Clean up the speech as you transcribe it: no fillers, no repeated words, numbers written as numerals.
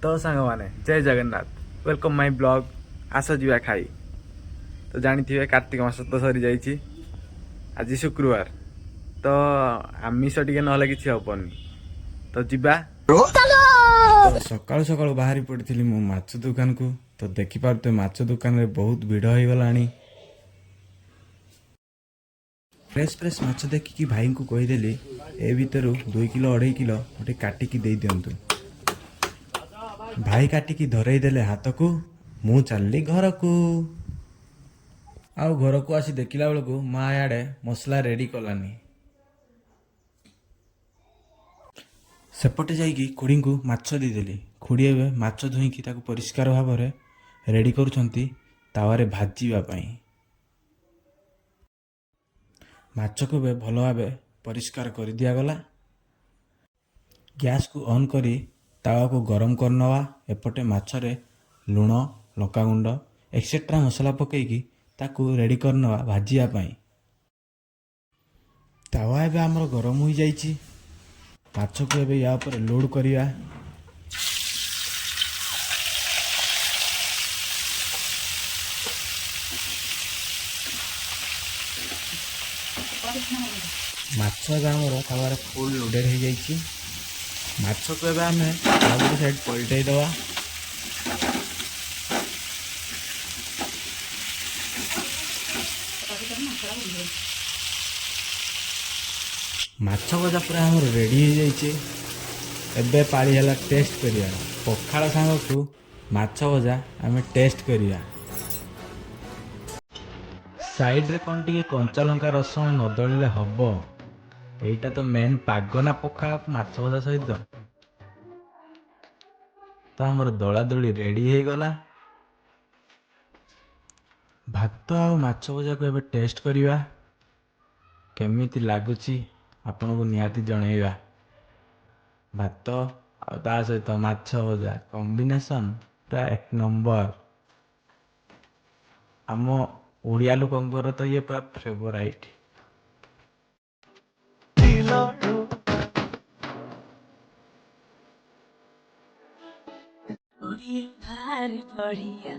तो सांग माने जय जगन्नाथ वेलकम माय ब्लॉग आस जा खाई। तो जानी थे कार्तिक मास तो सरी जाइए आज शुक्रवार तो आमिष टे ना कि हेनी तो जीवा तो सकाळु सकाळु बाहरी पड़ी मु माछ दुकान को। तो देखिपे माछ दुकान में बहुत भिड़ हो गला। फ्रेश फ्रेश माछ देखिकी भाई को कहीदेली ए भितर 2 किलो 2.5 किलो गोटे काटिकी दे दिंतु। भाई काटिकी धरईदेले हाथ को मु चलली घर को। आउ घर को आसी देखला बेलू माँ याडे मसला रेडी कलानी। सेपटे जाइकी खुड़ी को माछ देदेली। खुड़ी एवं माछ धोईकी ताको परिष्कार भाव में रेडी करुछंती तावारे भाजीबा पई। माछ को बे भल भाव परिष्कार कर दिया गला। गैस को ऑन करी तावा को गरम करनवा। एपटे माछरे लुण लंकागुंड एक्सेट्रा मसला पकईकी ताकू रेडी करनवा भाजिया पई। तावा एबे हमर गरम हो जाइछि। माछ को एबे या ऊपर लोड करिया। माछ एबे हमर तावारे फुल लोडेड हो जाइछि। माछ को एबे हमें आउट साइड पलटाई दवा। माछ भजा पूरा हमर रेडी हो जाइए। एबे पाली हला टेस्ट करिया। पखाड़ सांग को माछ भजा आमे टेस्ट करिया। साइड रे कौन टिके कंचा लंका रसुण न दलिले हब। एटा तो मेन पागना पखाड़ माछ भजा सहित तो हमर दला दली रेडी हो गला। भात आ माछ भजा को एबे टेस्ट करिया केमिति लागुची आपन को निहाती जणैबा। भात आ ता सहित माछ भजा कॉम्बिनेशन पूरा एक नंबर। आम ओडिया लोकंकर तो ये पूरा फेवराइट। भारी बढ़िया